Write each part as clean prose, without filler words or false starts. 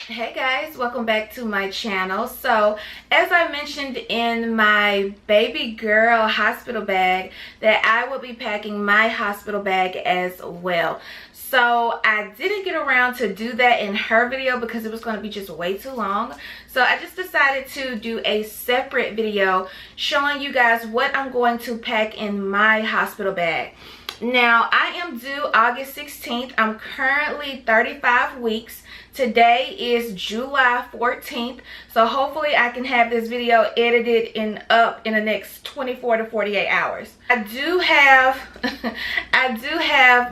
Hey guys, welcome back to my channel. So as I mentioned in my baby girl hospital bag, that I will be packing my hospital bag as well. So I didn't get around to do that in her video because it was going to be just way too long. So I just decided to do a separate video showing you guys what I'm going to pack in my hospital bag. Now I am due August 16th. I'm currently 35 weeks. Today is July 14th, so hopefully I can have this video edited and up in the next 24 to 48 hours. I do have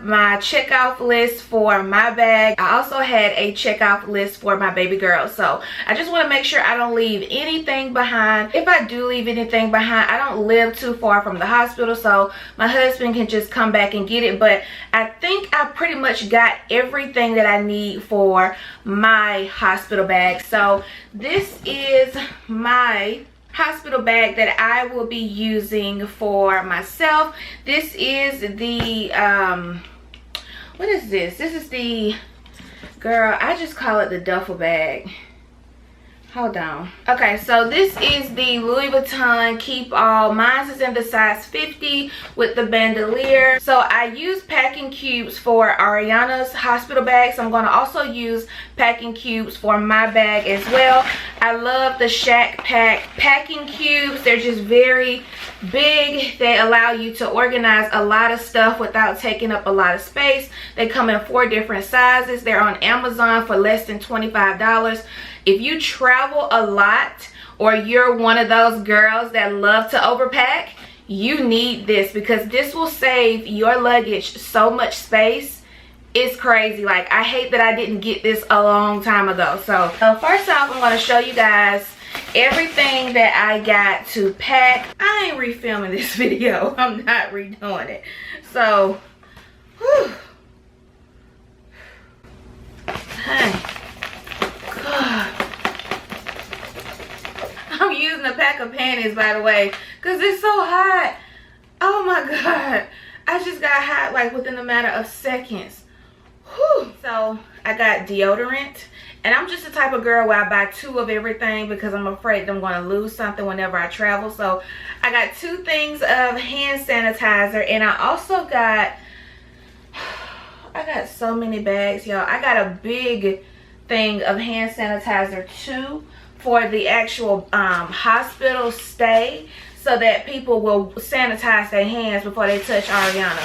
my checkoff list for my bag. I also had a checkoff list for my baby girl, so I just want to make sure I don't leave anything behind. If I do leave anything behind, I don't live too far from the hospital, so my husband can just come back and get it. But I think I pretty much got everything that I need for my hospital bag. So this is my hospital bag that I will be using for myself. This is the what is this? This is the, girl, I just call it the duffel bag. Hold on. Okay, so this is the Louis Vuitton Keep All. Mine is in the size 50 with the bandolier. So I use packing cubes for Ariana's hospital bag. So I'm going to also use packing cubes for my bag as well. I love the Shack Pack packing cubes. They're just very big. They allow you to organize a lot of stuff without taking up a lot of space. They come in 4 different sizes. They're on Amazon for less than $25. If you travel a lot, or you're one of those girls that love to overpack, you need this, because this will save your luggage so much space. It's crazy. Like, I hate that I didn't get this a long time ago. So first off, I'm going to show you guys everything that I got to pack. I ain't refilming this video. I'm not redoing it. So, whew. Hey. I'm using a pack of panties, by the way, because it's so hot. Oh my god, I just got hot like within a matter of seconds. Whew. So I got deodorant, and I'm just the type of girl where I buy 2 of everything because I'm afraid I'm going to lose something whenever I travel. So I got 2 things of hand sanitizer, and I also got, I got so many bags, y'all. I got a big thing of hand sanitizer too, for the actual hospital stay, so that people will sanitize their hands before they touch Ariana.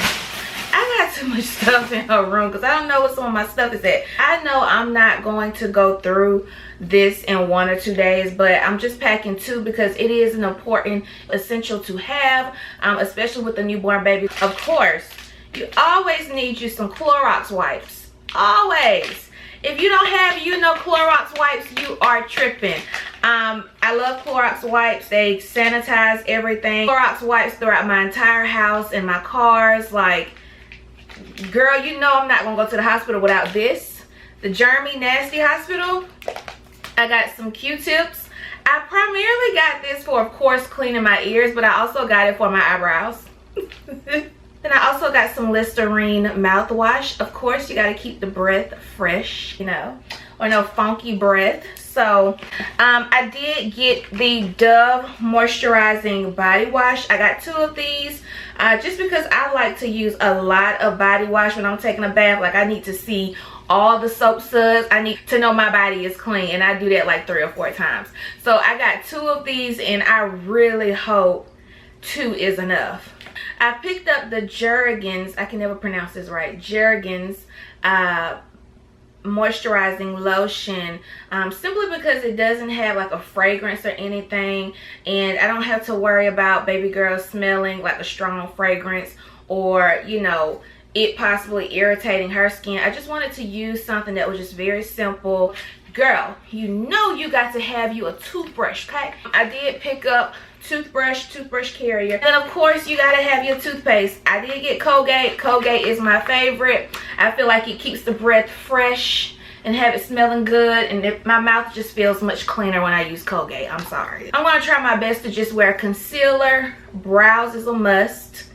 I got too much stuff in her room because I don't know what some of my stuff is at. I know I'm not going to go through this in 1 or 2 days, but I'm just packing 2 because it is an important essential to have, especially with the newborn baby. Of course, you always need you some Clorox wipes. Always. If you don't have, Clorox wipes, you are tripping. I love Clorox wipes. They sanitize everything. Clorox wipes throughout my entire house and my cars. Like, girl, I'm not going to go to the hospital without this. The Germy Nasty Hospital. I got some Q-tips. I primarily got this for, of course, cleaning my ears, but I also got it for my eyebrows. Then I also got some Listerine mouthwash. Of course, you got to keep the breath fresh, or no funky breath. So I did get the Dove Moisturizing Body Wash. I got 2 of these just because I like to use a lot of body wash when I'm taking a bath. Like, I need to see all the soap suds. I need to know my body is clean, and I do that like 3 or 4 times. So I got 2 of these, and I really hope 2 is enough. I picked up the Jurgens, I can never pronounce this right, Jurgens moisturizing lotion, simply because it doesn't have like a fragrance or anything, and I don't have to worry about baby girl smelling like a strong fragrance, or it possibly irritating her skin. I just wanted to use something that was just very simple. Girl, you got to have you a toothbrush, okay? I did pick up toothbrush carrier, and of course you gotta have your toothpaste. I did get Colgate. Colgate is my favorite. I feel like it keeps the breath fresh and have it smelling good, and my mouth just feels much cleaner when I use Colgate. I'm sorry. I'm gonna try my best to just wear concealer. Brows is a must,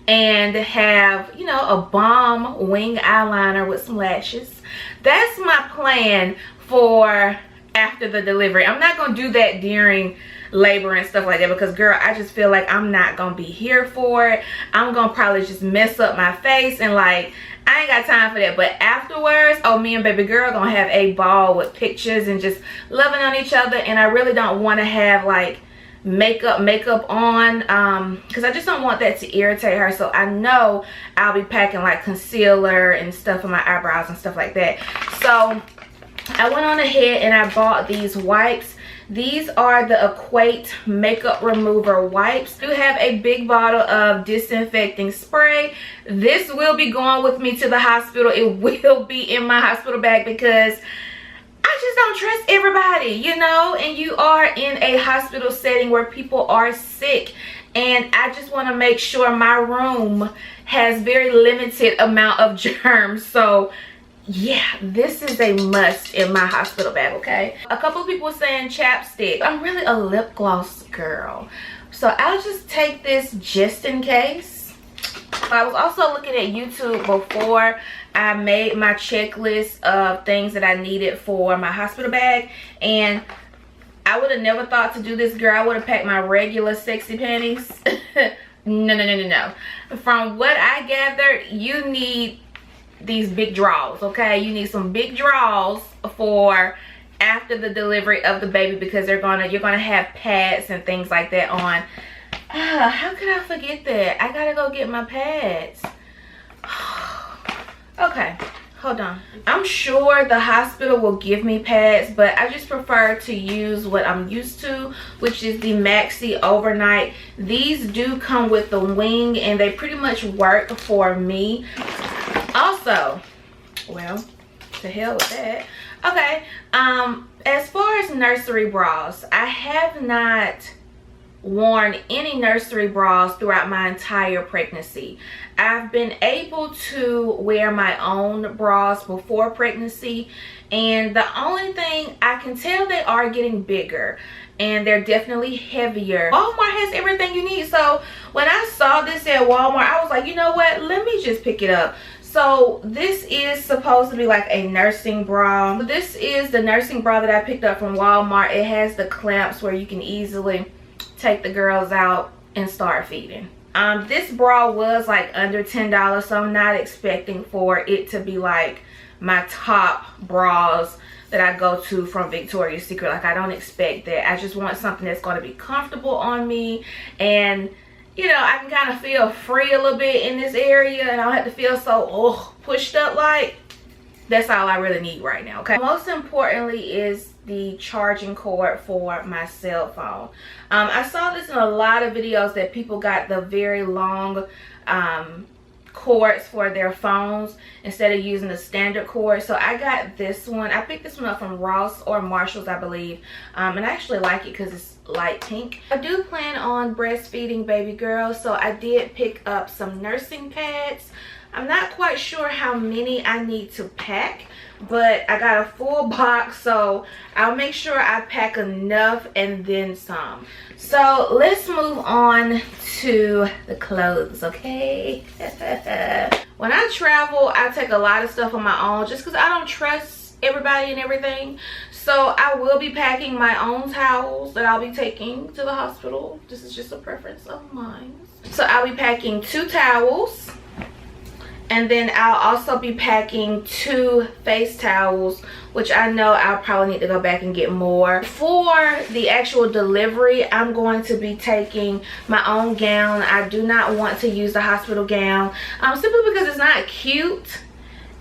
and have a bomb wing eyeliner with some lashes. That's my plan for after the delivery. I'm not gonna do that during labor and stuff like that, because girl, I just feel like I'm not gonna be here for it. I'm gonna probably just mess up my face, and like, I ain't got time for that. But afterwards, oh, me and baby girl gonna have a ball with pictures and just loving on each other. And I really don't want to have like makeup on, because I just don't want that to irritate her. So I know I'll be packing like concealer and stuff for my eyebrows and stuff like that. So I went on ahead and I bought these wipes. These are the Equate makeup remover wipes. I do have a big bottle of disinfecting spray. This will be going with me to the hospital. It will be in my hospital bag, because I just don't trust everybody, you know, and you are in a hospital setting where people are sick, and I just want to make sure my room has very limited amount of germs. So yeah, this is a must in my hospital bag, okay? A couple of people were saying chapstick. I'm really a lip gloss girl, so I'll just take this just in case. I was also looking at YouTube before I made my checklist of things that I needed for my hospital bag, and I would have never thought to do this, girl. I would have packed my regular sexy panties. No. From what I gathered, you need these big draws, okay? You need some big draws for after the delivery of the baby, because you're gonna have pads and things like that on. How could I forget that? I gotta go get my pads. Okay, hold on. I'm sure the hospital will give me pads, but I just prefer to use what I'm used to, which is the Maxi overnight. These do come with the wing, and they pretty much work for me. Also, well, to hell with that. Okay, as far as nursery bras, I have not worn any nursery bras throughout my entire pregnancy. I've been able to wear my own bras before pregnancy, and the only thing I can tell, they are getting bigger and they're definitely heavier. Walmart has everything you need. So when I saw this at Walmart, I was like, you know what, let me just pick it up. So this is supposed to be like a nursing bra. This is the nursing bra that I picked up from Walmart. It has the clamps where you can easily take the girls out and start feeding. This bra was like under $10, so I'm not expecting for it to be like my top bras that I go to from Victoria's Secret. Like, I don't expect that. I just want something that's going to be comfortable on me, and you know, I can kind of feel free a little bit in this area, and I don't have to feel so pushed up. Like, that's all I really need right now, okay? Most importantly is the charging cord for my cell phone. I saw this in a lot of videos that people got the very long cords for their phones instead of using the standard cord. So I got this one. I picked this one up from Ross or Marshalls, I believe, and I actually like it because it's light pink. I do plan on breastfeeding baby girl, so I did pick up some nursing pads. I'm not quite sure how many I need to pack, but I got a full box, so I'll make sure I pack enough and then some. So let's move on to the clothes, okay? When I travel, I take a lot of stuff on my own just because I don't trust everybody and everything. So I will be packing my own towels that I'll be taking to the hospital. This is just a preference of mine. So I'll be packing 2 towels. And then I'll also be packing 2 face towels, which I know I'll probably need to go back and get more. For the actual delivery, I'm going to be taking my own gown. I do not want to use the hospital gown, simply because it's not cute.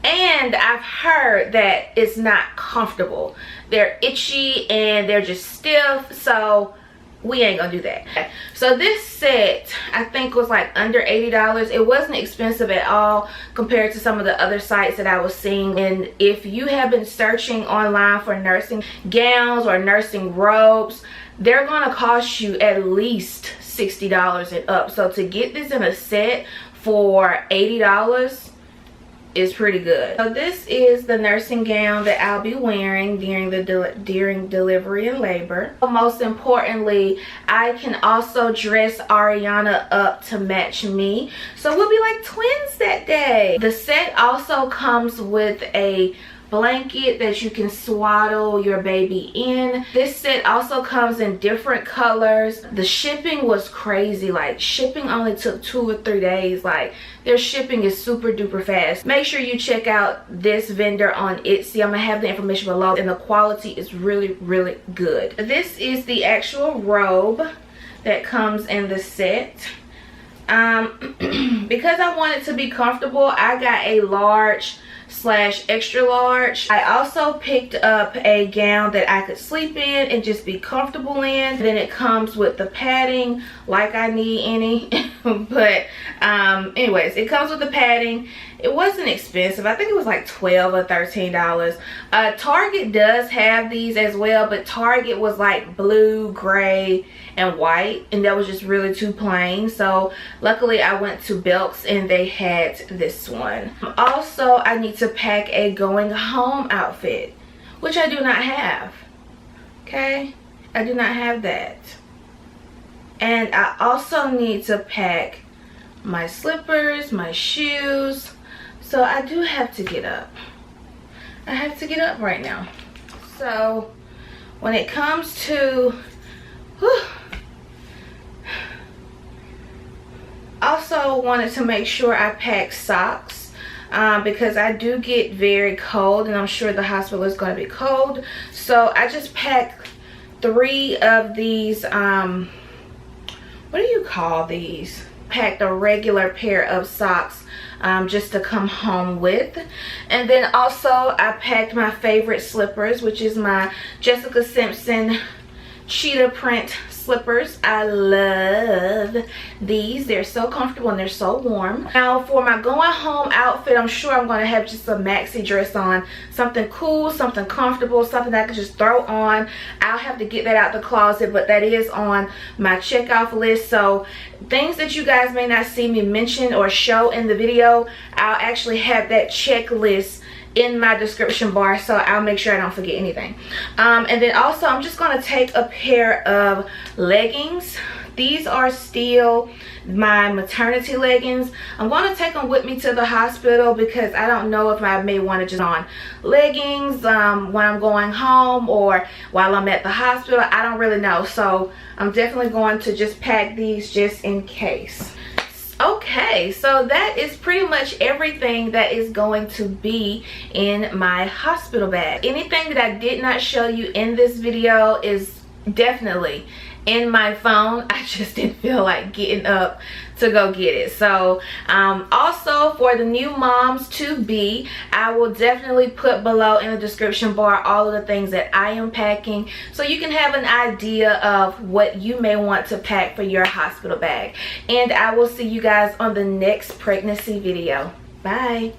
And I've heard that it's not comfortable. They're itchy and they're just stiff, so we ain't gonna do that. So this set, I think, was like under $80. It wasn't expensive at all compared to some of the other sites that I was seeing. And if you have been searching online for nursing gowns or nursing robes, they're gonna cost you at least $60 and up. So to get this in a set for $80 is pretty good. So this is the nursing gown that I'll be wearing during delivery and labor. Most importantly, I can also dress Ariana up to match me, so we'll be like twins that day. The set also comes with a blanket that you can swaddle your baby in. This set also comes in different colors. The shipping was crazy. Like, shipping only took 2 or 3 days. Like, their shipping is super duper fast. Make sure you check out this vendor on Etsy. I'm gonna have the information below, and the quality is really, really good. This is the actual robe that comes in the set. Because I want it to be comfortable, I got a large / extra large. I also picked up a gown that I could sleep in and just be comfortable in. Then it comes with the padding, like I need any. But anyways, it comes with the padding. It wasn't expensive. I think it was like $12 or $13. Target does have these as well, but Target was like blue, gray, and white, and that was just really too plain. So luckily I went to Belk's and they had this one. Also, I need to pack a going home outfit, which I do not have. Okay, I do not have that. And I also need to pack my slippers, my shoes. So I do have to get up. I have to get up right now. So when it comes to also wanted to make sure I pack socks because I do get very cold, and I'm sure the hospital is going to be cold. So I just packed 3 of these, what do you call these? Packed a regular pair of socks just to come home with. And then also I packed my favorite slippers, which is my Jessica Simpson cheetah print slippers. I love these. They're so comfortable and they're so warm. Now for my going home outfit, I'm sure I'm going to have just a maxi dress on. Something cool, something comfortable, something that I can just throw on. I'll have to get that out the closet, but that is on my checkoff list. So things that you guys may not see me mention or show in the video, I'll actually have that checklist in my description bar, so I'll make sure I don't forget anything. And then also I'm just going to take a pair of leggings. These are still my maternity leggings. I'm going to take them with me to the hospital because I don't know if I may want to just on leggings when I'm going home or while I'm at the hospital. I don't really know, so I'm definitely going to just pack these just in case. Okay, so that is pretty much everything that is going to be in my hospital bag. Anything that I did not show you in this video is definitely in my phone. I just didn't feel like getting up to go get it. So also for the new moms to be, I will definitely put below in the description bar all of the things that I am packing, so you can have an idea of what you may want to pack for your hospital bag. And I will see you guys on the next pregnancy video. Bye.